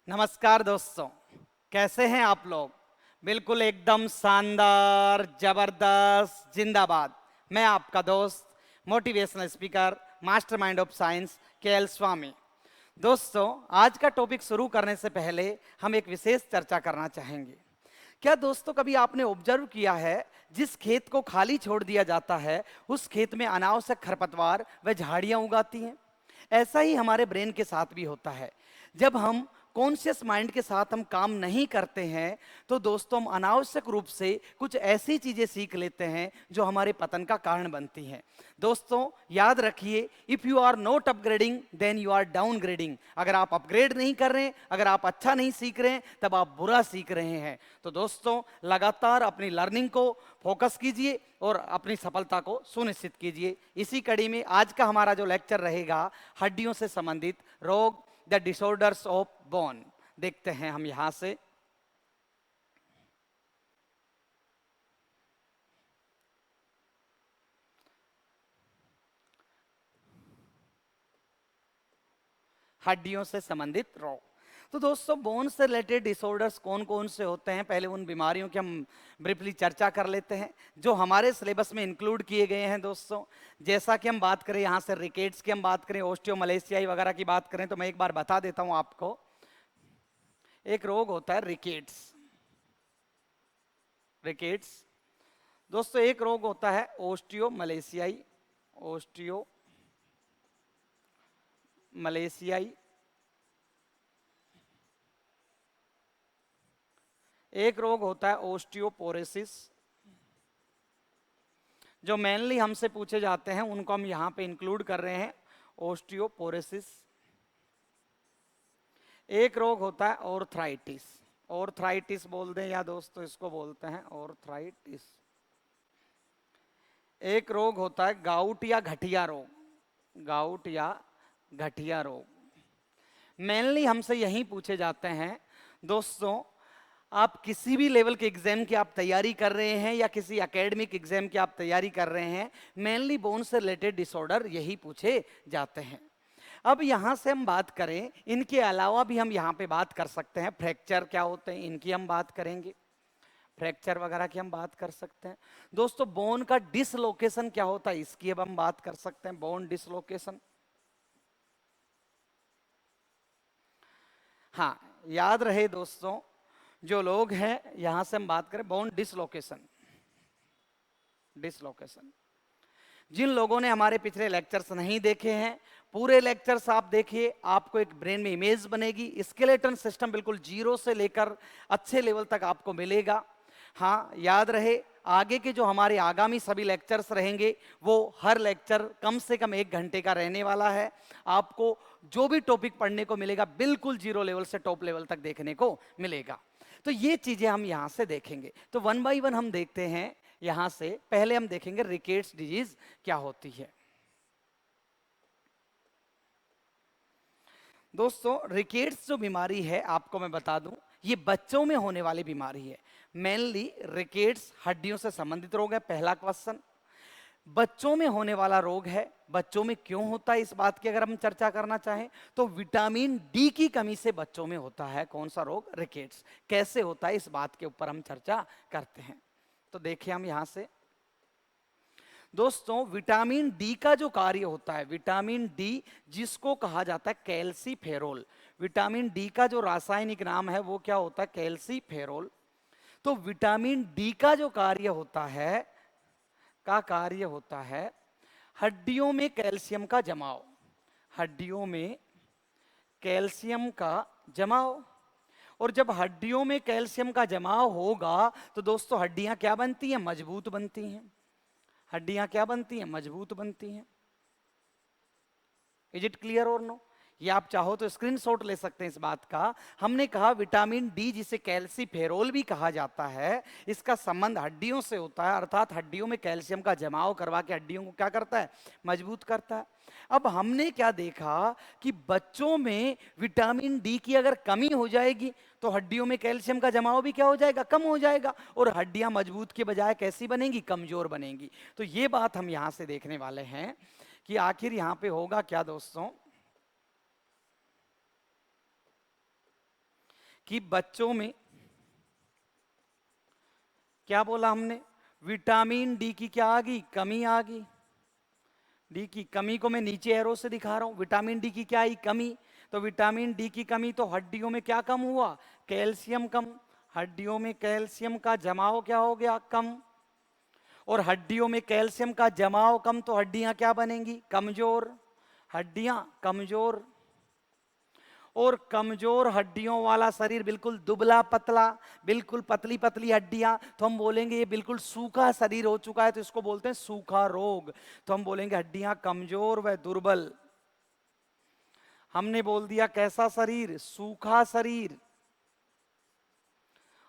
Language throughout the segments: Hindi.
नमस्कार दोस्तों, कैसे हैं आप लोग। बिल्कुल एकदम शानदार, जबरदस्त, जिंदाबाद। मैं आपका दोस्त, motivational speaker, mastermind of science K L. Swami. दोस्तों, आज का टॉपिक शुरू करने से पहले हम एक विशेष चर्चा करना चाहेंगे। क्या दोस्तों कभी आपने ऑब्जर्व किया है, जिस खेत को खाली छोड़ दिया जाता है उस खेत में अनावश्यक खरपतवार व झाड़ियां उगाती हैं। ऐसा ही हमारे ब्रेन के साथ भी होता है। जब हम कॉन्शियस माइंड के साथ हम काम नहीं करते हैं तो दोस्तों हम अनावश्यक रूप से कुछ ऐसी चीजें सीख लेते हैं जो हमारे पतन का कारण बनती हैं। दोस्तों याद रखिए, if you are not upgrading then you are downgrading. अगर आप अपग्रेड नहीं कर रहे हैं, अगर आप अच्छा नहीं सीख रहे हैं, तब आप बुरा सीख रहे हैं। तो दोस्तों लगातार अपनी लर्निंग को फोकस कीजिए और अपनी सफलता को सुनिश्चित कीजिए। इसी कड़ी में आज का हमारा जो लेक्चर रहेगा, हड्डियों से संबंधित रोग, द डिसऑर्डर्स ऑफ बोन। देखते हैं हम यहां से। हड्डियों से संबंधित रोग। तो दोस्तों बोन से रिलेटेड डिसऑर्डर्स कौन कौन से होते हैं, पहले उन बीमारियों की हम ब्रीफली चर्चा कर लेते हैं जो हमारे सिलेबस में इंक्लूड किए गए हैं। दोस्तों जैसा कि हम बात करें यहाँ से रिकेट्स की हम बात करें, ओस्टियोमलेशियाई वगैरह की बात करें, तो मैं एक बार बता देता हूँ आपको। एक रोग होता है रिकेट्स। रिकेट्स दोस्तों एक रोग होता है ओस्टियोमलेशियाई। ओस्टियोमलेशियाई एक रोग होता है ओस्टियोपोरोसिस। जो मेनली हमसे पूछे जाते हैं उनको हम यहां पे इंक्लूड कर रहे हैं, ओस्टियोपोरोसिस। एक रोग होता है ऑर्थराइटिस। ऑर्थराइटिस बोल दें या दोस्तों इसको बोलते हैं ऑर्थराइटिस। एक रोग होता है गाउट या गठिया रोग। गाउट या गठिया रोग मेनली हमसे यही पूछे जाते हैं। दोस्तों आप किसी भी लेवल के एग्जाम की आप तैयारी कर रहे हैं या किसी एकेडमिक एग्जाम की आप तैयारी कर रहे हैं, मेनली बोन से रिलेटेड डिसऑर्डर यही पूछे जाते हैं। अब यहां से हम बात करें, इनके अलावा भी हम यहां पे बात कर सकते हैं। फ्रैक्चर क्या होते हैं इनकी हम बात करेंगे, फ्रैक्चर वगैरह की हम बात कर सकते हैं। दोस्तों बोन का डिसलोकेशन क्या होता है इसकी अब हम बात कर सकते हैं, बोन डिसलोकेशन। हाँ याद रहे दोस्तों, जो लोग हैं यहां से हम बात करें बोन डिसलोकेशन। डिसलोकेशन जिन लोगों ने हमारे पिछले लेक्चर्स नहीं देखे हैं, पूरे लेक्चर्स आप देखिए, आपको एक ब्रेन में इमेज बनेगी। स्केलेटन सिस्टम बिल्कुल जीरो से लेकर अच्छे लेवल तक आपको मिलेगा। हाँ याद रहे, आगे के जो हमारे आगामी सभी लेक्चर्स रहेंगे वो हर लेक्चर कम से कम 1 घंटे का रहने वाला है। आपको जो भी टॉपिक पढ़ने को मिलेगा बिल्कुल जीरो लेवल से टॉप लेवल तक देखने को मिलेगा। तो ये चीजें हम यहां से देखेंगे। तो वन बाय वन हम देखते हैं। यहां से पहले हम देखेंगे रिकेट्स डिजीज क्या होती है। दोस्तों रिकेट्स जो बीमारी है आपको मैं बता दूं, ये बच्चों में होने वाली बीमारी है। मेनली रिकेट्स हड्डियों से संबंधित रोग है। पहला क्वेश्चन, बच्चों में होने वाला रोग है। बच्चों में क्यों होता है इस बात की अगर हम चर्चा करना चाहें तो विटामिन डी की कमी से बच्चों में होता है। कौन सा रोग? रिकेट्स। कैसे होता है इस बात के ऊपर हम चर्चा करते हैं। तो देखिए हम यहां से, दोस्तों विटामिन डी का जो कार्य होता है, विटामिन डी जिसको कहा जाता है कैल्सीफेरोल। विटामिन डी का जो रासायनिक नाम है वो क्या होता है? कैल्सीफेरोल। तो विटामिन डी का जो कार्य होता है, हड्डियों में कैल्शियम का जमाव। हड्डियों में कैल्शियम का जमाव। और जब हड्डियों में कैल्शियम का जमाव होगा तो दोस्तों हड्डियां क्या बनती हैं? मजबूत बनती हैं। हड्डियां क्या बनती हैं? मजबूत बनती हैं। इज इट क्लियर और नो? ये आप चाहो तो स्क्रीनशॉट ले सकते हैं इस बात का। हमने कहा विटामिन डी जिसे कैल्सीफेरोल भी कहा जाता है, इसका संबंध हड्डियों से होता है, अर्थात हड्डियों में कैल्शियम का जमाव करवा के हड्डियों को क्या करता है? मजबूत करता है। अब हमने क्या देखा कि बच्चों में विटामिन डी की अगर कमी हो जाएगी तो हड्डियों में कैल्शियम का जमाव भी क्या हो जाएगा? कम हो जाएगा। और हड्डियां मजबूत के बजाय कैसी बनेंगी? कमजोर बनेंगी। तो ये बात हम यहां से देखने वाले हैं कि आखिर यहां पे होगा क्या। दोस्तों कि बच्चों में क्या बोला हमने, विटामिन डी की क्या आ गई, कमी आ गई। डी की कमी को मैं नीचे एरो से दिखा रहा हूं। विटामिन डी की क्या आई, कमी। तो विटामिन डी की कमी तो हड्डियों में क्या कम हुआ, कैल्शियम कम। हड्डियों में कैल्शियम का जमाव क्या हो गया, कम। और हड्डियों में कैल्शियम का जमाव कम तो हड्डियां क्या बनेंगी, कमजोर। हड्डियां कमजोर, और कमजोर हड्डियों वाला शरीर बिल्कुल दुबला पतला, बिल्कुल पतली पतली हड्डियां, तो हम बोलेंगे ये बिल्कुल सूखा शरीर हो चुका है, तो इसको बोलते हैं सूखा रोग। तो हम बोलेंगे हड्डियां कमजोर व दुर्बल। हमने बोल दिया कैसा शरीर, सूखा शरीर।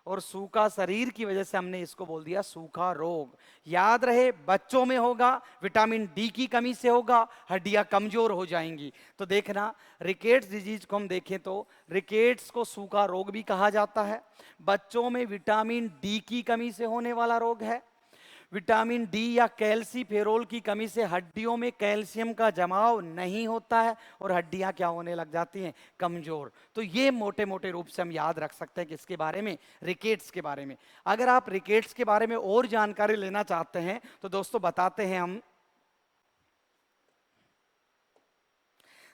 और सूखा शरीर की वजह से हमने इसको बोल दिया सूखा रोग। याद रहे, बच्चों में होगा, विटामिन डी की कमी से होगा, हड्डियां कमजोर हो जाएंगी। तो देखना, रिकेट्स डिजीज को हम देखें तो रिकेट्स को सूखा रोग भी कहा जाता है। बच्चों में विटामिन डी की कमी से होने वाला रोग है। विटामिन डी या कैल्सीफेरोल की कमी से हड्डियों में कैल्शियम का जमाव नहीं होता है और हड्डियां क्या होने लग जाती हैं, कमजोर। तो ये मोटे मोटे रूप से हम याद रख सकते हैं किसके बारे में, रिकेट्स के बारे में। अगर आप रिकेट्स के बारे में और जानकारी लेना चाहते हैं तो दोस्तों बताते हैं हम,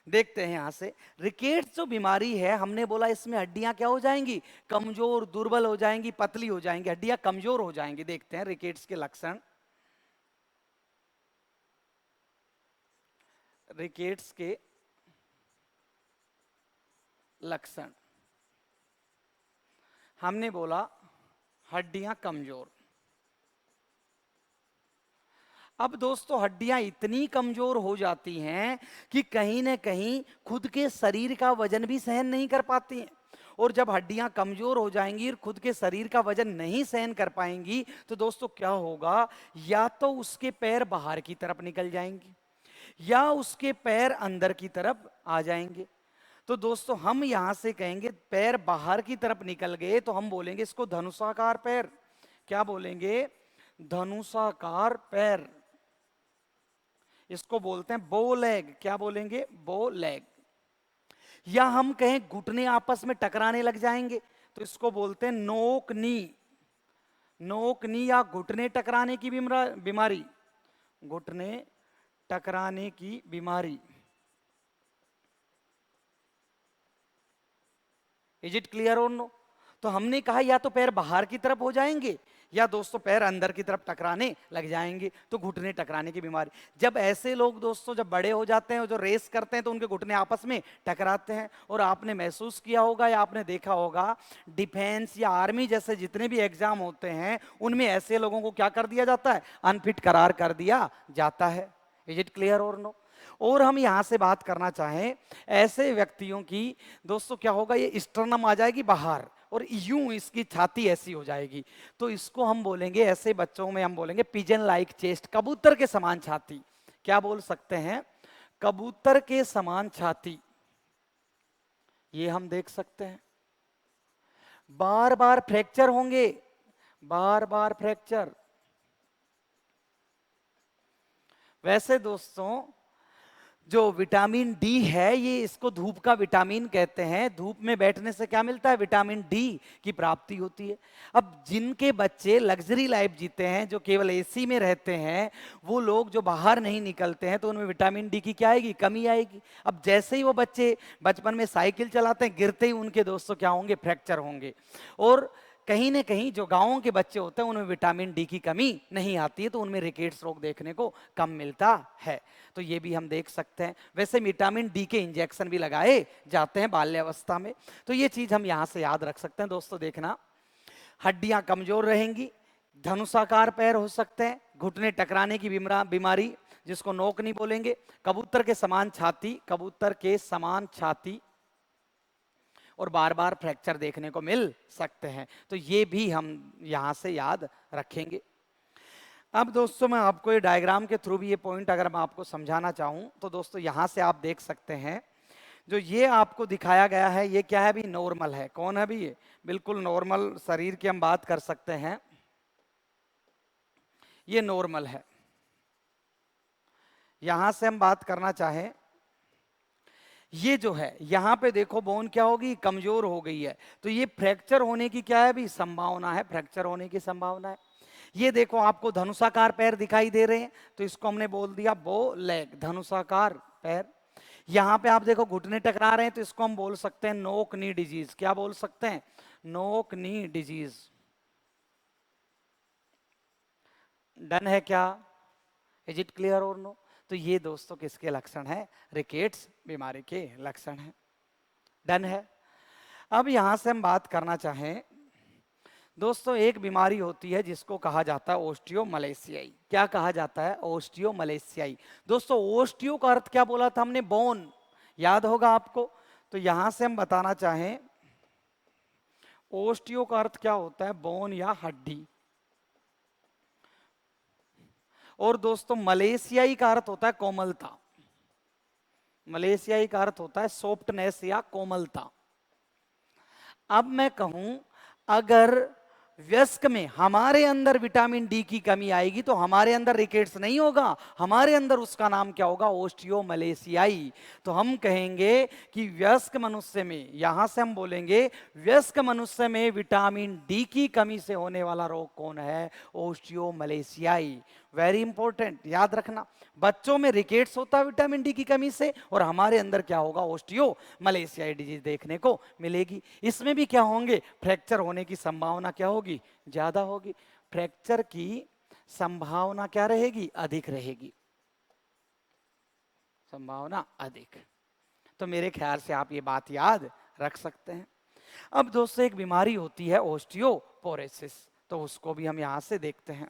देखते हैं यहां से। रिकेट्स जो बीमारी है, हमने बोला इसमें हड्डियां क्या हो जाएंगी, कमजोर दुर्बल हो जाएंगी, पतली हो जाएंगी, हड्डियां कमजोर हो जाएंगी। देखते हैं रिकेट्स के लक्षण। रिकेट्स के लक्षण, हमने बोला हड्डियां कमजोर। अब दोस्तों हड्डियां इतनी कमजोर हो जाती हैं कि कहीं ना कहीं खुद के शरीर का वजन भी सहन नहीं कर पाती हैं। और जब हड्डियां कमजोर हो जाएंगी और खुद के शरीर का वजन नहीं सहन कर पाएंगी तो दोस्तों क्या होगा, या तो उसके पैर बाहर की तरफ निकल जाएंगे या उसके पैर अंदर की तरफ आ जाएंगे। तो दोस्तों हम यहां से कहेंगे पैर बाहर की तरफ निकल गए तो हम बोलेंगे इसको धनुषाकार पैर। क्या बोलेंगे, धनुषाकार पैर। इसको बोलते हैं बो लेग। क्या बोलेंगे, बो लेग। या हम कहें घुटने आपस में टकराने लग जाएंगे तो इसको बोलते हैं नोक नी। नोक नी या घुटने टकराने की बीमारी, घुटने टकराने की बीमारी। इज इट क्लियर और नो। तो हमने कहा या तो पैर बाहर की तरफ हो जाएंगे या दोस्तों पैर अंदर की तरफ टकराने लग जाएंगे, तो घुटने टकराने की बीमारी। जब ऐसे लोग दोस्तों जब बड़े हो जाते हैं, जो रेस करते हैं, तो उनके घुटने आपस में टकराते हैं। और आपने महसूस किया होगा या आपने देखा होगा, डिफेंस या आर्मी जैसे जितने भी एग्जाम होते हैं उनमें ऐसे लोगों को क्या कर दिया जाता है, अनफिट करार कर दिया जाता है। इज इट क्लियर और नो। और हम यहां से बात करना चाहें ऐसे व्यक्तियों की, दोस्तों क्या होगा, ये स्टर्नम आ जाएगी बाहर और यूं इसकी छाती ऐसी हो जाएगी, तो इसको हम बोलेंगे, ऐसे बच्चों में हम बोलेंगे पिजन लाइक चेस्ट, कबूतर के समान छाती। क्या बोल सकते हैं, कबूतर के समान छाती। ये हम देख सकते हैं। बार बार फ्रैक्चर होंगे, बार बार फ्रैक्चर। वैसे दोस्तों जो विटामिन डी है, ये इसको धूप का विटामिन कहते हैं। धूप में बैठने से क्या मिलता है, विटामिन डी की प्राप्ति होती है। अब जिनके बच्चे लग्जरी लाइफ जीते हैं, जो केवल एसी में रहते हैं, वो लोग जो बाहर नहीं निकलते हैं, तो उनमें विटामिन डी की क्या आएगी, कमी आएगी। अब जैसे ही वो बच्चे बचपन में साइकिल चलाते हैं, गिरते ही उनके दोस्तों क्या होंगे, फ्रैक्चर होंगे। और कहीं ना कहीं जो गांवों के बच्चे होते हैं उनमें विटामिन डी की कमी नहीं आती है, तो उनमें रिकेट्स रोग देखने को कम मिलता है। तो ये भी हम देख सकते हैं। वैसे विटामिन डी के इंजेक्शन भी लगाए जाते हैं बाल्यावस्था में, तो ये चीज हम यहां से याद रख सकते हैं। दोस्तों देखना, हड्डियां कमजोर रहेंगी, धनुषाकार पैर हो सकते हैं, घुटने टकराने की बीमारी जिसको नोक नहीं बोलेंगे, कबूतर के समान छाती, कबूतर के समान छाती, और बार बार फ्रैक्चर देखने को मिल सकते हैं। तो ये भी हम यहां से याद रखेंगे। अब दोस्तों मैं आपको ये डायग्राम के थ्रू भी ये पॉइंट अगर मैं आपको समझाना चाहूं तो दोस्तों यहां से आप देख सकते हैं, जो ये आपको दिखाया गया है ये क्या है, भी नॉर्मल है। कौन है भी ये, बिल्कुल नॉर्मल शरीर की हम बात कर सकते हैं, ये नॉर्मल है। यहां से हम बात करना चाहें, ये जो है यहाँ पे देखो बोन क्या होगी, कमजोर हो गई है, तो ये फ्रैक्चर होने की क्या है भी संभावना है, फ्रैक्चर होने की संभावना है। ये देखो आपको धनुषाकार पैर दिखाई दे रहे हैं, तो इसको हमने बोल दिया बो लेग, धनुषाकार पैर। यहाँ पे आप देखो घुटने टकरा रहे हैं, तो इसको हम बोल सकते हैं नोक नी डिजीज। क्या बोल सकते हैं? नोक नी डिजीज। डन है क्या? इज इट क्लियर और नो? तो ये दोस्तों किसके लक्षण है? रिकेट्स बीमारी के लक्षण है। डन है। अब यहां से हम बात करना चाहें दोस्तों, एक बीमारी होती है जिसको कहा जाता है ओस्टियोमलेशियाई। क्या कहा जाता है? ओस्टियोमलेशियाई। दोस्तों ओस्टियो का अर्थ क्या बोला था हमने? बोन, याद होगा आपको। तो यहां से हम बताना चाहें ओस्टियो का अर्थ क्या होता है? बोन या हड्डी। और दोस्तों मलेशियाई का अर्थ होता है कोमलता। मलेशियाई का अर्थ होता है सॉफ्टनेस या कोमलता। अब मैं कहूं अगर वयस्क में हमारे अंदर विटामिन डी की कमी आएगी तो हमारे अंदर रिकेट्स नहीं होगा, हमारे अंदर उसका नाम क्या होगा? ओस्टियोमलेशियाई। तो हम कहेंगे कि वयस्क मनुष्य में, यहां से हम बोलेंगे वयस्क मनुष्य में विटामिन डी की कमी से होने वाला रोग कौन है? ओस्टियोमलेशियाई। वेरी इंपॉर्टेंट, याद रखना। बच्चों में रिकेट्स होता है विटामिन डी की कमी से, और हमारे अंदर क्या होगा? ओस्टियोमलेशियाई डिजीज देखने को मिलेगी। इसमें भी क्या होंगे? फ्रैक्चर होने की संभावना क्या होगी? ज्यादा होगी। फ्रैक्चर की संभावना क्या रहेगी? अधिक रहेगी। संभावना अधिक। तो मेरे ख्याल से आप ये बात याद रख सकते हैं। अब दोस्तों एक बीमारी होती है ओस्टियोपोरोसिस, तो उसको भी हम यहां से देखते हैं।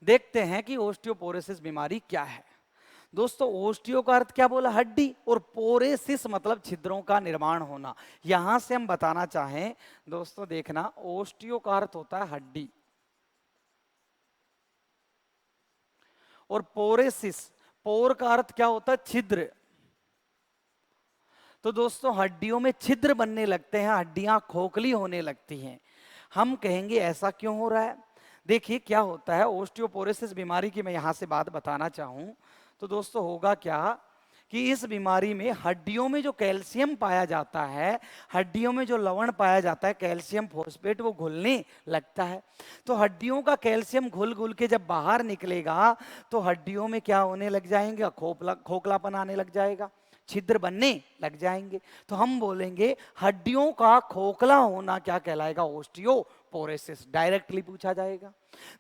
देखते हैं कि ओस्टियोपोरोसिस बीमारी क्या है। दोस्तों ओस्टियो का अर्थ क्या बोला? हड्डी, और पोरेसिस मतलब छिद्रों का निर्माण होना। यहां से हम बताना चाहें दोस्तों, देखना, ओस्टियो का अर्थ होता है हड्डी, और पोरेसिस, पोर का अर्थ क्या होता है? छिद्र। तो दोस्तों हड्डियों में छिद्र बनने लगते हैं, हड्डियां खोखली होने लगती हैं। हम कहेंगे ऐसा क्यों हो रहा है? देखिए क्या होता है ओस्टियोपोरोसिस बीमारी की मैं यहां से बात बताना चाहूं तो दोस्तों होगा क्या कि इस बीमारी में हड्डियों में जो कैल्शियम पाया जाता है, हड्डियों में जो लवण पाया जाता है कैल्शियम फॉस्फेट, वो घुलने लगता है। तो हड्डियों का कैल्शियम घुल घुल के जब बाहर निकलेगा तो हड्डियों में क्या होने लग जाएंगे? खोखलापन आने लग जाएगा, छिद्र बनने लग जाएंगे। तो हम बोलेंगे हड्डियों का खोखला होना क्या कहलाएगा? ओस्टियोपोरोसिस। डायरेक्टली पूछा जाएगा।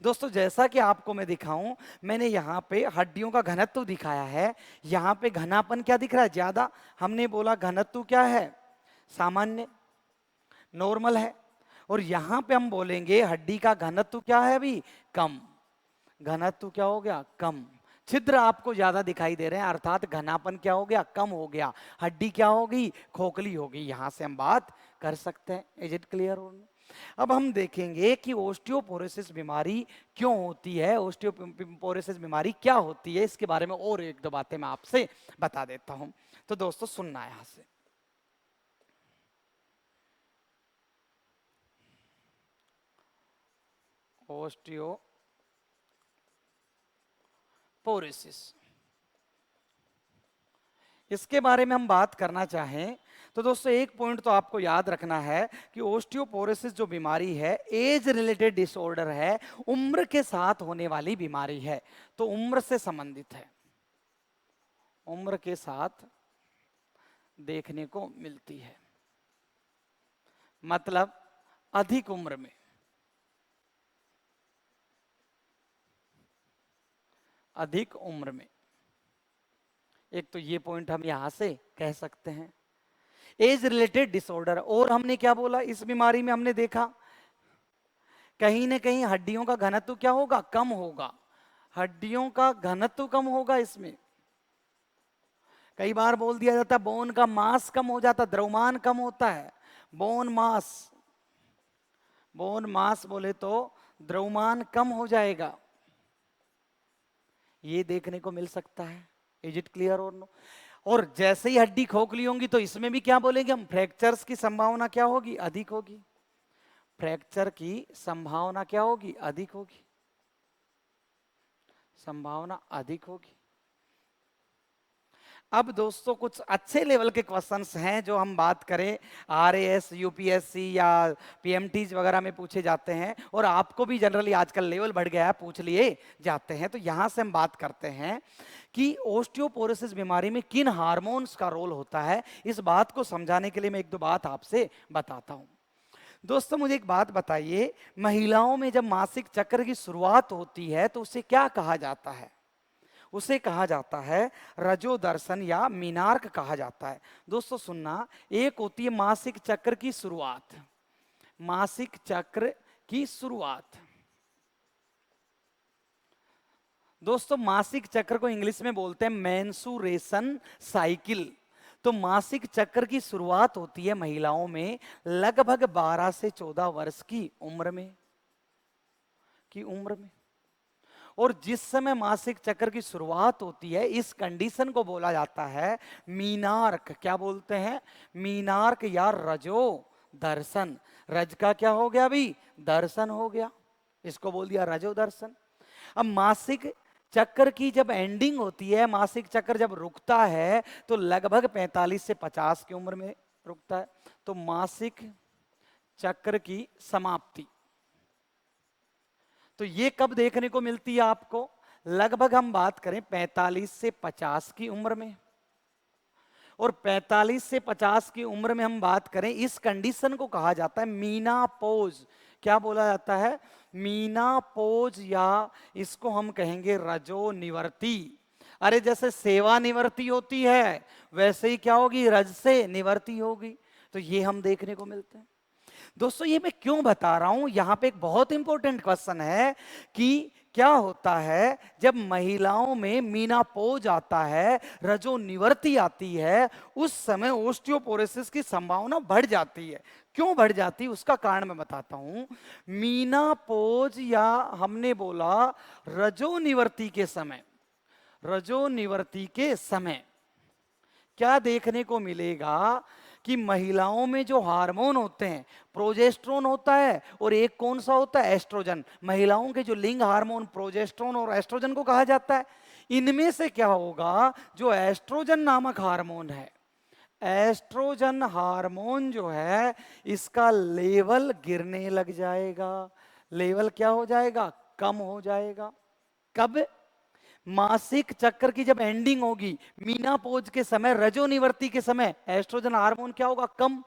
दोस्तों जैसा कि आपको मैं दिखाऊं, मैंने यहाँ पे हड्डियों का घनत्व दिखाया है, यहाँ पे घनापन क्या दिख रहा है? ज्यादा। हमने बोला घनत्व क्या है? सामान्य, नॉर्मल है। और यहाँ पे हम बोलेंगे हड्डी का घनत्व क्या है अभी? कम। घनत्व क्या हो गया? कम। छिद्र आपको ज्यादा दिखाई दे रहे हैं, अर्थात घनापन क्या हो गया? कम हो गया। हड्डी क्या होगी? खोखली होगी। यहां से हम बात कर सकते हैं। Is it clear? अब हम देखेंगे कि ओस्टियोपोरोसिस बीमारी क्यों होती है, ओस्टियोपोरोसिस बीमारी क्या होती है, इसके बारे में और एक दो बातें मैं आपसे बता देता हूं। तो दोस्तों सुनना यहां से। ओस्टियोपोरोसिस, इसके बारे में हम बात करना चाहें तो दोस्तों एक पॉइंट तो आपको याद रखना है कि ओस्टियोपोरोसिस जो बीमारी है एज रिलेटेड डिसऑर्डर है, उम्र के साथ होने वाली बीमारी है। तो उम्र से संबंधित है, उम्र के साथ देखने को मिलती है। मतलब अधिक उम्र में, अधिक उम्र में, एक तो ये पॉइंट हम यहां से कह सकते हैं। Age related disorder. और हमने क्या बोला इस बीमारी में? हमने देखा कहीं ना कहीं हड्डियों का घनत्व क्या होगा? कम होगा। हड्डियों का घनत्व कम होगा इसमें। कई बार बोल दिया जाता है बोन का मास कम हो जाता, द्रव्यमान कम होता है। बोन मास, बोन मास बोले तो द्रव्यमान कम हो जाएगा, ये देखने को मिल सकता है। इज इट क्लियर और नो? और जैसे ही हड्डी खोखली होंगी तो इसमें भी क्या बोलेंगे हम? फ्रैक्चर्स की संभावना क्या होगी? अधिक होगी। फ्रैक्चर की संभावना क्या होगी? अधिक होगी। संभावना अधिक होगी। अब दोस्तों कुछ अच्छे लेवल के क्वेश्चंस हैं जो हम बात करें आरएएस, यूपीएससी या पीएमटीज वगैरह में पूछे जाते हैं, और आपको भी जनरली आजकल लेवल बढ़ गया है, पूछ लिए जाते हैं। तो यहाँ से हम बात करते हैं कि ओस्टियोपोरोसिस बीमारी में किन हार्मोन्स का रोल होता है। इस बात को समझाने के लिए मैं एक दो बात आपसे बताता हूँ। दोस्तों मुझे एक बात बताइए, महिलाओं में जब मासिक चक्र की शुरुआत होती है तो उसे क्या कहा जाता है? उसे कहा जाता है रजो दर्शन या मीनार्क कहा जाता है। दोस्तों सुनना, एक होती है मासिक चक्र की शुरुआत, मासिक चक्र की शुरुआत। दोस्तों मासिक चक्र को इंग्लिश में बोलते हैं मेंसुरेशन साइकिल। तो मासिक चक्र की शुरुआत होती है महिलाओं में लगभग 12 से 14 वर्ष की उम्र में, और जिस समय मासिक चक्र की शुरुआत होती है इस कंडीशन को बोला जाता है मीनार्क। क्या बोलते हैं? मीनार्क या रजो दर्शन। रज का क्या हो गया अभी? दर्शन हो गया, इसको बोल दिया रजो दर्शन। अब मासिक चक्र की जब एंडिंग होती है, मासिक चक्र जब रुकता है तो लगभग 45 से 50 की उम्र में रुकता है। तो मासिक चक्र की समाप्ति तो ये कब देखने को मिलती है आपको? लगभग हम बात करें 45 से 50 की उम्र में, और 45 से 50 की उम्र में हम बात करें इस कंडीशन को कहा जाता है मीनापोज। क्या बोला जाता है? मीनापोज, या इसको हम कहेंगे रजो निवर्ती। अरे जैसे सेवा निवर्ती होती है वैसे ही क्या होगी? रज से निवर्ती होगी। तो ये हम देखने को मिलते हैं। दोस्तों ये मैं क्यों बता रहा हूं, यहां पे एक बहुत इंपॉर्टेंट क्वेश्चन है कि क्या होता है जब महिलाओं में मीनापोज आता है, रजो निवर्ती आती है, उस समय ओस्टियोपोरोसिस की संभावना बढ़ जाती है। क्यों बढ़ जाती है उसका कारण मैं बताता हूं। मीनापोज या हमने बोला रजो निवर्ती के समय, रजो निवर्ती के समय क्या देखने को मिलेगा कि महिलाओं में जो हार्मोन होते हैं, प्रोजेस्टेरोन होता है और एक कौन सा होता है? एस्ट्रोजन। महिलाओं के जो लिंग हार्मोन प्रोजेस्टेरोन और एस्ट्रोजन को कहा जाता है। इनमें से क्या होगा? जो एस्ट्रोजन नामक हार्मोन है, एस्ट्रोजन हार्मोन जो है इसका लेवल गिरने लग जाएगा। लेवल क्या हो जाएगा? कम हो जाएगा। कब? मासिक चक्र की जब एंडिंग होगी, मीनापोज के समय, रजोनिवर्ती के समय एस्ट्रोजन हार्मोन क्या होगा? कम।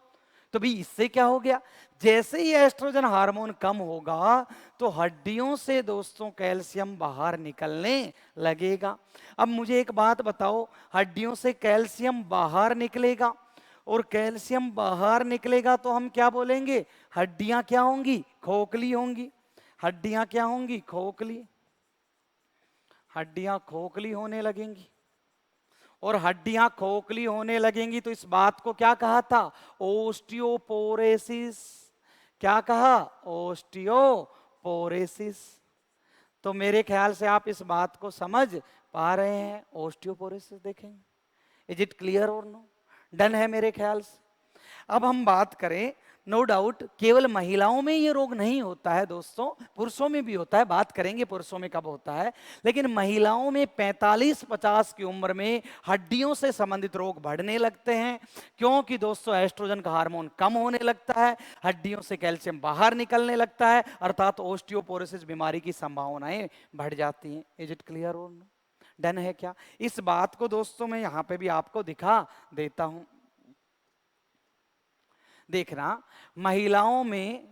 तो भी इससे क्या हो गया? जैसे ही एस्ट्रोजन हार्मोन कम होगा तो हड्डियों से दोस्तों कैल्शियम बाहर निकलने लगेगा। अब मुझे एक बात बताओ, हड्डियों से कैल्शियम बाहर निकलेगा और कैल्शियम बाहर निकलेगा तो हम क्या बोलेंगे? हड्डियां क्या होंगी? खोखली होंगी। हड्डियां क्या होंगी? खोखली। हड्डियां खोखली होने लगेंगी, और हड्डियां खोखली होने लगेंगी तो इस बात को क्या कहा था? ओस्टियोपोरोसिस। क्या कहा? ओस्टियोपोरोसिस। तो मेरे ख्याल से आप इस बात को समझ पा रहे हैं। ओस्टियोपोरोसिस देखेंगे, इज इट क्लियर और नो? डन है मेरे ख्याल से। अब हम बात करें, नो डाउट केवल महिलाओं में ये रोग नहीं होता है दोस्तों, पुरुषों में भी होता है। बात करेंगे पुरुषों में कब होता है, लेकिन महिलाओं में 45-50 की उम्र में हड्डियों से संबंधित रोग बढ़ने लगते हैं, क्योंकि दोस्तों एस्ट्रोजन का हार्मोन कम होने लगता है, हड्डियों से कैल्शियम बाहर निकलने लगता है, अर्थात ओस्टियोपोरोसिस बीमारी की संभावनाएं बढ़ जाती हैं। इज इट क्लियर और नो? डन है क्या? इस बात को दोस्तों मैं यहां पे भी आपको दिखा देता हूं। देखना, महिलाओं में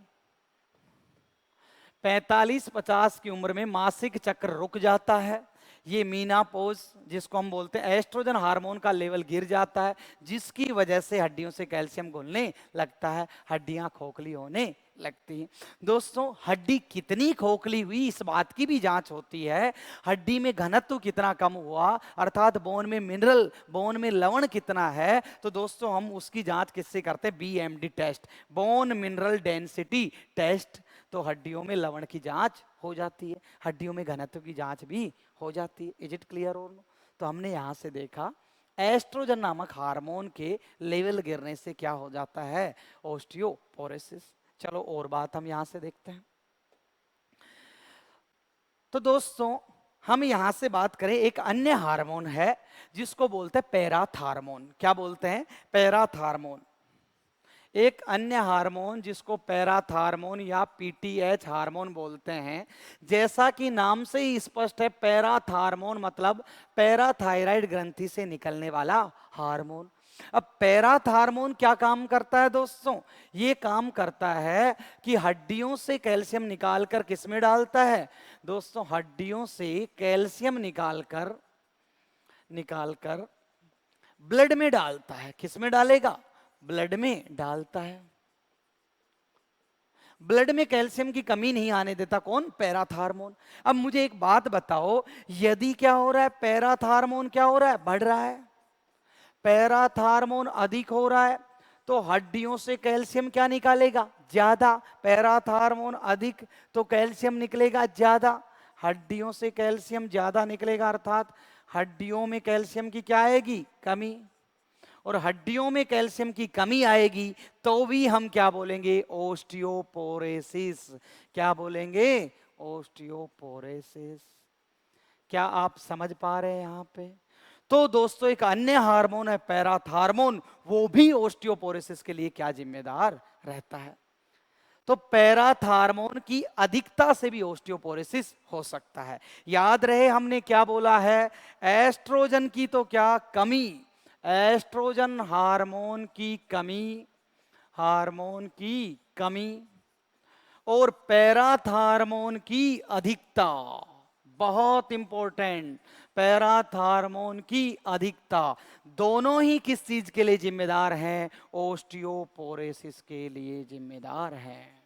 45-50 की उम्र में मासिक चक्र रुक जाता है। ये मीनापोज जिसको हम बोलते हैं, एस्ट्रोजन हार्मोन का लेवल गिर जाता है, जिसकी वजह से हड्डियों से कैल्शियम घुलने लगता है, हड्डियां खोखली होने लगती हैं। दोस्तों हड्डी कितनी खोखली हुई इस बात की भी जांच होती है। हड्डी में घनत्व कितना कम हुआ, अर्थात बोन में मिनरल, बोन में लवण कितना है, तो दोस्तों हम उसकी जांच किससे करते हैं? BMD test, bone mineral density test. तो हड्डियों में लवण की जांच हो जाती है, हड्डियों में घनत्व की जांच भी हो जाती है। इज इट क्लियर और नो? तो हमने यहां से देखा एस्ट्रोजन नामक हार्मोन के लेवल गिरने से क्या हो जाता है? ओस्टियोपोरोसिस। चलो और बात हम यहां से देखते हैं। तो दोस्तों हम यहां से बात करें, एक अन्य हार्मोन है जिसको बोलते हैं पैराथार्मोन। क्या बोलते हैं? पैराथार्मोन। एक अन्य हार्मोन जिसको पैराथार्मोन या पीटीएच हार्मोन बोलते हैं। जैसा कि नाम से ही स्पष्ट है, पैराथार्मोन मतलब पैराथायराइड ग्रंथि से निकलने वाला हार्मोन। अब पैराथार्मोन क्या काम करता है दोस्तों? ये काम करता है कि हड्डियों से कैल्शियम निकालकर किस में डालता है दोस्तों? हड्डियों से कैल्शियम निकालकर ब्लड में डालता है। किस में डालेगा? ब्लड में डालता है। ब्लड में कैल्शियम की कमी नहीं आने देता कौन? पैराथार्मोन। अब मुझे एक बात बताओ, यदि क्या हो रहा है, पैराथार्मोन क्या हो रहा है? बढ़ रहा है। पैराथार्मोन अधिक हो रहा है तो हड्डियों से कैल्शियम क्या निकालेगा? ज्यादा। पैराथार्मोन अधिक तो कैल्शियम निकलेगा ज्यादा। हड्डियों से कैल्शियम ज्यादा निकलेगा, अर्थात हड्डियों में कैल्शियम की क्या आएगी? कमी। और हड्डियों में कैल्शियम की कमी आएगी तो भी हम क्या बोलेंगे? ओस्टियोपोरोसिस। क्या बोलेंगे? ओस्टियोपोरोसिस। क्या आप समझ पा रहे हैं यहां पे? तो दोस्तों एक अन्य हार्मोन है पैराथार्मोन, वो भी ओस्टियोपोरोसिस के लिए क्या जिम्मेदार रहता है? तो पैराथार्मोन की अधिकता से भी ओस्टियोपोरोसिस हो सकता है। याद रहे हमने क्या बोला है? एस्ट्रोजन की तो क्या कमी, एस्ट्रोजन हार्मोन की कमी और पैराथार्मोन की अधिकता। बहुत इंपॉर्टेंट, पैराथार्मोन की अधिकता दोनों ही किस चीज के लिए जिम्मेदार हैं? ओस्टियोपोरोसिस के लिए जिम्मेदार हैं।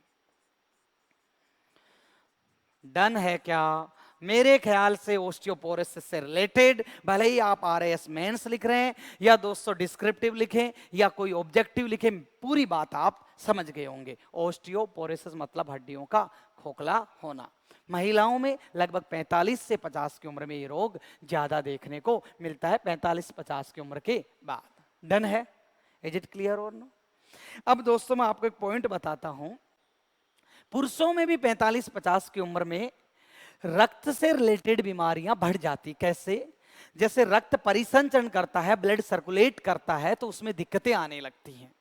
डन है क्या? मेरे ख्याल से ओस्टियोपोरोसिस से रिलेटेड, भले ही आप आरएएस मेंस लिख रहे हैं या दोस्तों डिस्क्रिप्टिव लिखें या कोई ऑब्जेक्टिव लिखें, पूरी बात आप समझ गए होंगे। ओस्टियोपोरोसिस मतलब हड्डियों का खोखला होना। महिलाओं में लगभग 45 से 50 की उम्र में ये रोग ज्यादा देखने को मिलता है, 45-50 की उम्र के बाद। डन है? इज इट क्लियर और नो? अब दोस्तों मैं आपको एक पॉइंट बताता हूं। पुरुषों में भी 45-50 की उम्र में रक्त से रिलेटेड बीमारियां बढ़ जाती। कैसे? जैसे रक्त परिसंचरण करता है, ब्लड सर्कुलेट करता है, तो उसमें दिक्कतें आने लगती हैं।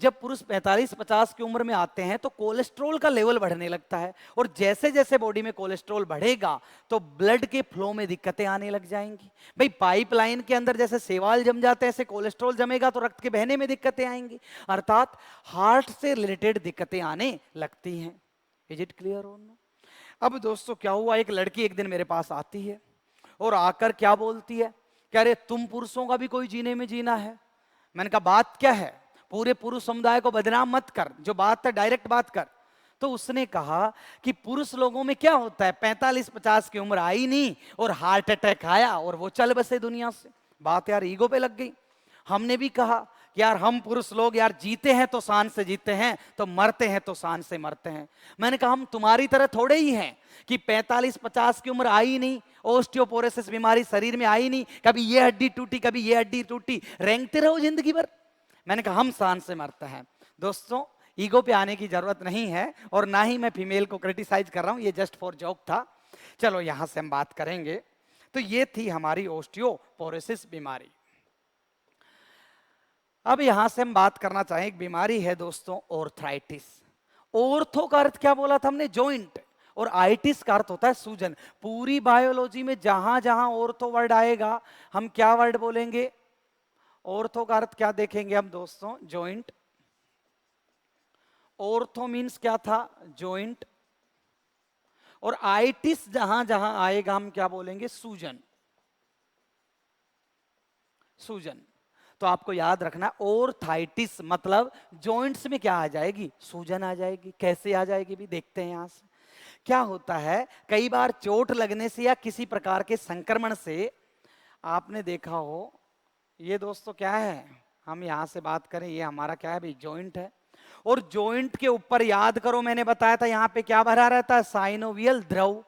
जब पुरुष 45-50 की उम्र में आते हैं तो कोलेस्ट्रॉल का लेवल बढ़ने लगता है, और जैसे जैसे बॉडी में कोलेस्ट्रॉल बढ़ेगा तो ब्लड के फ्लो में दिक्कतें आने लग जाएंगी। भाई पाइपलाइन के अंदर जैसे शैवाल जम जाते हैं, ऐसे कोलेस्ट्रॉल जमेगा तो रक्त के बहने में दिक्कतें आएंगी, अर्थात हार्ट से रिलेटेड दिक्कतें आने लगती हैं। इज इट क्लियर और नो? अब दोस्तों क्या हुआ, एक लड़की एक दिन मेरे पास आती है और आकर क्या बोलती है कि अरे तुम पुरुषों का भी कोई जीने में जीना है। मैंने कहा बात क्या है? पूरे पुरुष समुदाय को बदनाम मत कर, जो बात है डायरेक्ट बात कर। तो उसने कहा कि पुरुष लोगों में क्या होता है, 45-50 की उम्र आई नहीं और हार्ट अटैक आया और वो चल बसे दुनिया से। बात यार ईगो पे लग गई। हमने भी कहा यार हम पुरुष लोग यार जीते हैं तो शान से जीते हैं, तो मरते हैं तो शान से मरते हैं। मैंने कहा हम तुम्हारी तरह थोड़े ही हैं कि 45-50 की उम्र आई नहीं, ओस्टियोपोरोसिस बीमारी शरीर में आई नहीं, कभी ये हड्डी टूटी कभी ये हड्डी टूटी, रेंगते रहो जिंदगी भर। मैंने कहा हम शान से मरते हैं। दोस्तों ईगो पे आने की जरूरत नहीं है, और ना ही मैं फीमेल को क्रिटिसाइज कर रहा हूं, ये जस्ट फॉर जोक था। चलो यहां से हम बात करेंगे। तो ये थी हमारी ओस्टियोपोरोसिस बीमारी। अब यहां से हम बात करना चाहें, एक बीमारी है दोस्तों ऑर्थराइटिस। ऑर्थो का अर्थ क्या बोला था हमने? जॉइंट, और आइटिस का अर्थ होता है सूजन। पूरी बायोलॉजी में जहां जहां ऑर्थो वर्ड आएगा हम क्या वर्ड बोलेंगे? ऑर्थो का अर्थ क्या देखेंगे हम दोस्तों? जॉइंट। ऑर्थो मीन्स क्या था? जॉइंट। और आइटिस जहां जहां आएगा हम क्या बोलेंगे? सूजन। सूजन। तो आपको याद रखना, ऑर्थराइटिस मतलब जॉइंट्स में क्या आ जाएगी? सूजन आ जाएगी। कैसे आ जाएगी भी देखते हैं यहां से। क्या होता है, कई बार चोट लगने से या किसी प्रकार के संक्रमण से, आपने देखा हो, ये दोस्तों क्या है, हम यहां से बात करें, ये हमारा क्या है भाई? जॉइंट है। और जॉइंट के ऊपर याद करो मैंने बताया था यहां पे क्या भरा रहता है? साइनोवियल द्रव।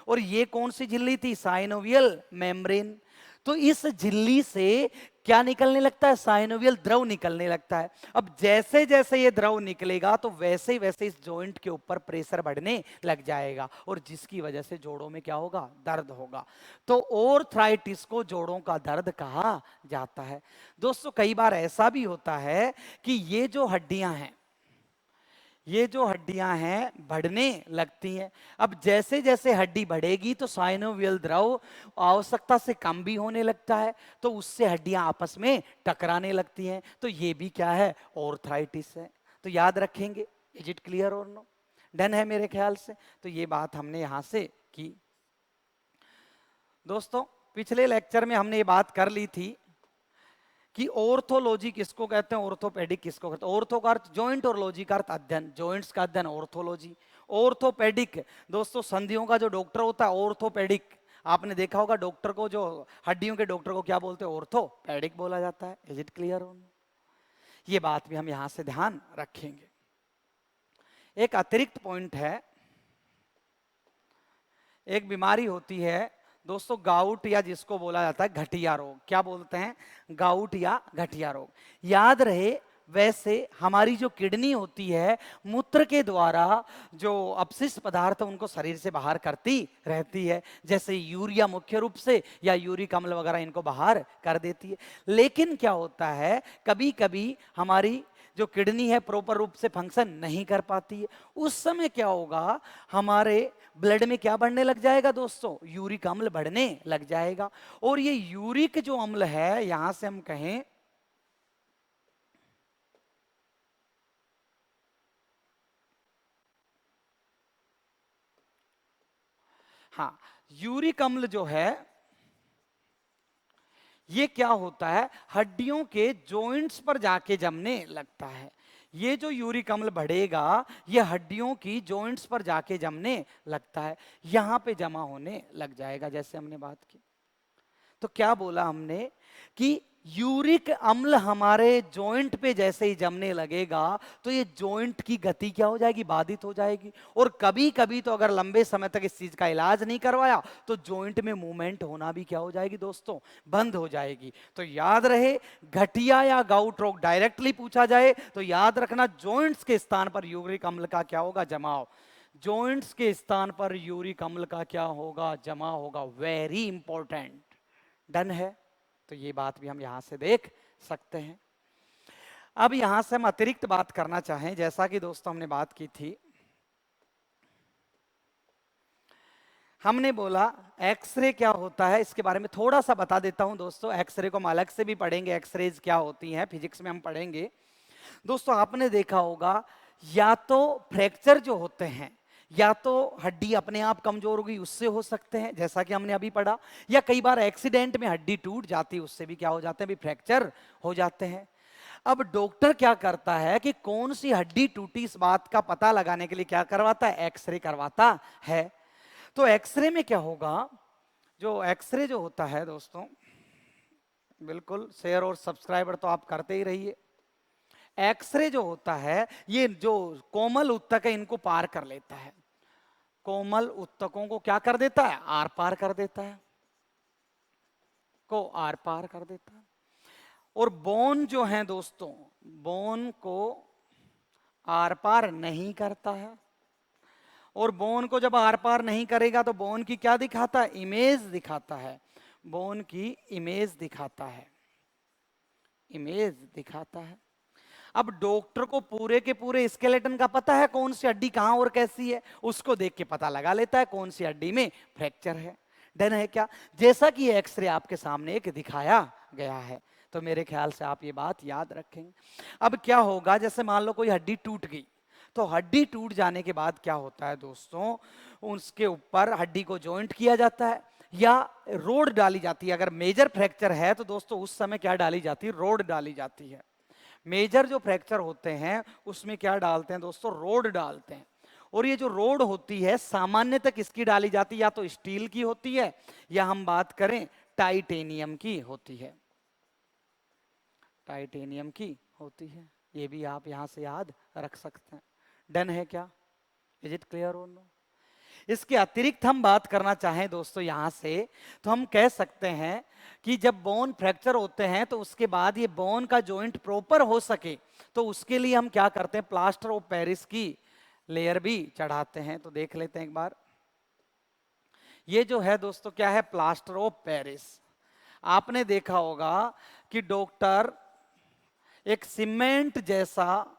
और ये कौन सी झिल्ली थी? Synovial membrane. तो इस झिल्ली से क्या निकलने लगता है? साइनोवियल द्रव निकलने लगता है। अब जैसे जैसे ये द्रव निकलेगा तो वैसे वैसे इस जॉइंट के ऊपर प्रेशर बढ़ने लग जाएगा और जिसकी वजह से जोड़ों में क्या होगा? दर्द होगा। तो ऑर्थराइटिस को जोड़ों का दर्द कहा जाता है। दोस्तों कई बार ऐसा भी होता है कि ये जो हड्डियां हैं बढ़ने लगती हैं। अब जैसे जैसे हड्डी बढ़ेगी तो साइनोवियल द्रव आवश्यकता से कम भी होने लगता है, तो उससे हड्डियां आपस में टकराने लगती हैं। तो ये भी क्या है? ऑर्थराइटिस है। तो याद रखेंगे। इज इट क्लियर और नो? डन है मेरे ख्याल से। तो ये बात हमने यहां से की। दोस्तों पिछले लेक्चर में हमने ये बात कर ली थी कि ऑर्थोलॉजी किसको कहते हैं, ऑर्थोपेडिक किसको कहते हैं। ऑर्थो का अर्थ जॉइंट और लॉजी का अर्थ अध्ययन, जॉइंट्स का अध्ययन ऑर्थोलॉजी। ऑर्थोपेडिक दोस्तों संधियों का जो डॉक्टर होता है ऑर्थोपेडिक। आपने देखा होगा डॉक्टर को, जो हड्डियों के डॉक्टर को क्या बोलते हैं? ऑर्थोपेडिक बोला जाता है। Is it clear? ये बात भी हम यहां से ध्यान रखेंगे। एक अतिरिक्त पॉइंट है, एक बीमारी होती है दोस्तों गाउट, या जिसको बोला जाता है गठिया रोग। क्या बोलते हैं? गाउट या गठिया रोग। याद रहे, वैसे हमारी जो किडनी होती है मूत्र के द्वारा जो अपशिष्ट पदार्थ उनको शरीर से बाहर करती रहती है, जैसे यूरिया मुख्य रूप से या यूरिक अम्ल वगैरह इनको बाहर कर देती है। लेकिन क्या होता है, कभी कभी हमारी जो किडनी है प्रॉपर रूप से फंक्शन नहीं कर पाती है। उस समय क्या होगा? हमारे ब्लड में क्या बढ़ने लग जाएगा दोस्तों? यूरिक अम्ल बढ़ने लग जाएगा। और ये यूरिक जो अम्ल है, यहां से हम कहें हाँ, यूरिक अम्ल जो है ये क्या होता है? हड्डियों के जॉइंट्स पर जाके जमने लगता है। ये जो यूरिक अम्ल बढ़ेगा ये हड्डियों की जॉइंट्स पर जाके जमने लगता है, यहां पे जमा होने लग जाएगा, जैसे हमने बात की। तो क्या बोला हमने कि यूरिक अम्ल हमारे जॉइंट पे जैसे ही जमने लगेगा तो ये जॉइंट की गति क्या हो जाएगी? बाधित हो जाएगी। और कभी कभी तो अगर लंबे समय तक इस चीज का इलाज नहीं करवाया तो जॉइंट में मूवमेंट होना भी क्या हो जाएगी दोस्तों? बंद हो जाएगी। तो याद रहे, गठिया या गाउट रोग डायरेक्टली पूछा जाए तो याद रखना, जॉइंट्स के स्थान पर यूरिक अम्ल का क्या होगा? जमाव। जॉइंट्स के स्थान पर यूरिक अम्ल का क्या होगा? जमा होगा। Very important. डन है? तो ये बात भी हम यहां से देख सकते हैं। अब यहां से हम अतिरिक्त बात करना चाहें, जैसा कि दोस्तों हमने बात की थी, हमने बोला एक्सरे क्या होता है, इसके बारे में थोड़ा सा बता देता हूं दोस्तों। एक्सरे को हम अलग से भी पढ़ेंगे, एक्सरेज क्या होती हैं फिजिक्स में हम पढ़ेंगे। दोस्तों आपने देखा होगा, या तो फ्रैक्चर जो होते हैं, या तो हड्डी अपने आप कमजोर होगी उससे हो सकते हैं, जैसा कि हमने अभी पढ़ा, या कई बार एक्सीडेंट में हड्डी टूट जाती है उससे भी क्या हो जाते हैं? भी फ्रैक्चर हो जाते हैं। अब डॉक्टर क्या करता है कि कौन सी हड्डी टूटी इस बात का पता लगाने के लिए क्या करवाता है? एक्सरे करवाता है। तो एक्सरे में क्या होगा? जो एक्सरे जो होता है दोस्तों, बिल्कुल शेयर और सब्सक्राइबर तो आप करते ही रहिए। एक्सरे जो होता है ये जो कोमल उत्तक है इनको पार कर लेता है। कोमल उत्तकों को क्या कर देता है? आर पार कर देता है, को आर पार कर देता है। और बोन जो है दोस्तों, बोन को आर पार नहीं करता है। और बोन को जब आर पार नहीं करेगा तो बोन की क्या दिखाता है? इमेज दिखाता है। बोन की इमेज दिखाता है, इमेज दिखाता है। अब डॉक्टर को पूरे के पूरे स्केलेटन का पता है कौन सी हड्डी कहां और कैसी है, उसको देख के पता लगा लेता है कौन सी हड्डी में फ्रैक्चर है। डन है क्या? जैसा कि एक्सरे आपके सामने एक दिखाया गया है, तो मेरे ख्याल से आप ये बात याद रखेंगे। अब क्या होगा, जैसे मान लो कोई हड्डी टूट गई, तो हड्डी टूट जाने के बाद क्या होता है दोस्तों? उसके ऊपर हड्डी को जॉइंट किया जाता है या रोड डाली जाती है। अगर मेजर फ्रैक्चर है तो दोस्तों उस समय क्या डाली जाती है? रोड डाली जाती है। मेजर जो फ्रैक्चर होते हैं उसमें क्या डालते हैं दोस्तों? रोड डालते हैं। और ये जो रोड होती है सामान्यतः किसकी डाली जाती है? या तो स्टील की होती है या हम बात करें टाइटेनियम की होती है। टाइटेनियम की होती है। ये भी आप यहां से याद रख सकते हैं। डन है क्या? इज इट क्लियर और नो? इसके अतिरिक्त हम बात करना चाहें दोस्तों यहां से, तो हम कह सकते हैं कि जब बोन फ्रैक्चर होते हैं तो उसके बाद ये बोन का जॉइंट प्रॉपर हो सके तो उसके लिए हम क्या करते हैं, प्लास्टर ऑफ पेरिस की लेयर भी चढ़ाते हैं। तो देख लेते हैं एक बार, ये जो है दोस्तों क्या है, प्लास्टर ऑफ पेरिस। आपने देखा होगा कि डॉक्टर एक सीमेंट जैसा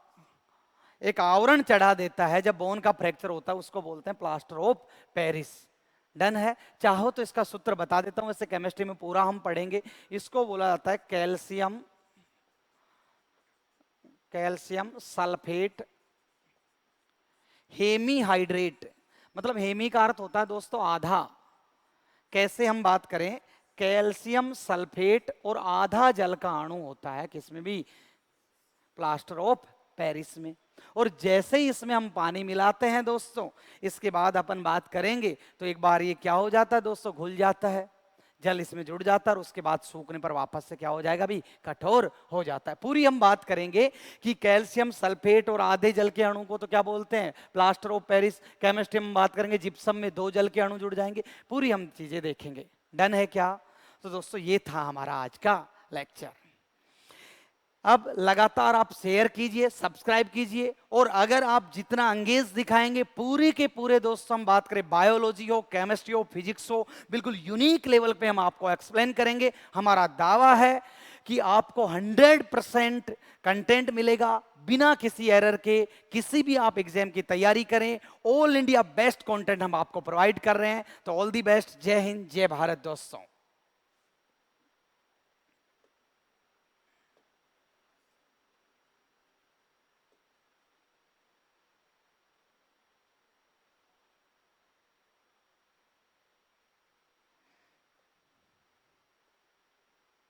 एक आवरण चढ़ा देता है जब बोन का फ्रैक्चर होता है, उसको बोलते हैं प्लास्टर ऑफ पेरिस। डन है। चाहो तो इसका सूत्र बता देता हूं, वैसे केमिस्ट्री में पूरा हम पढ़ेंगे। इसको बोला जाता है कैल्शियम सल्फेट हेमीहाइड्रेट। मतलब हेमी का अर्थ होता है दोस्तों आधा। कैसे हम बात करें, कैल्शियम सल्फेट और आधा जल का अणु होता है किसमें भी, प्लास्टर ऑफ पेरिस में। और जैसे ही इसमें हम पानी मिलाते हैं दोस्तों, इसके बाद अपन बात करेंगे तो एक बार ये क्या हो जाता है दोस्तों, घुल जाता है, जल इसमें जुड़ जाता है और उसके बाद सूखने पर वापस से क्या हो जाएगा भी, कठोर हो जाता है। पूरी हम बात करेंगे कि कैल्शियम सल्फेट और आधे जल के अणु को तो क्या बोलते हैं, प्लास्टर ऑफ पेरिस। केमिस्ट्री में बात करेंगे जिप्सम में 2 जल के अणु जुड़ जाएंगे। पूरी हम चीजें देखेंगे। डन है क्या? तो दोस्तों ये था हमारा आज का लेक्चर। अब लगातार आप शेयर कीजिए, सब्सक्राइब कीजिए, और अगर आप जितना अंगेज दिखाएंगे पूरे के पूरे दोस्तों, हम बात करें बायोलॉजी हो, केमिस्ट्री हो, फिजिक्स हो, बिल्कुल यूनिक लेवल पे हम आपको एक्सप्लेन करेंगे। हमारा दावा है कि आपको 100% कंटेंट मिलेगा बिना किसी एरर के। किसी भी आप एग्जाम की तैयारी करें, ऑल इंडिया बेस्ट कंटेंट हम आपको प्रोवाइड कर रहे हैं। तो ऑल दी बेस्ट। जय हिंद, जय भारत दोस्तों।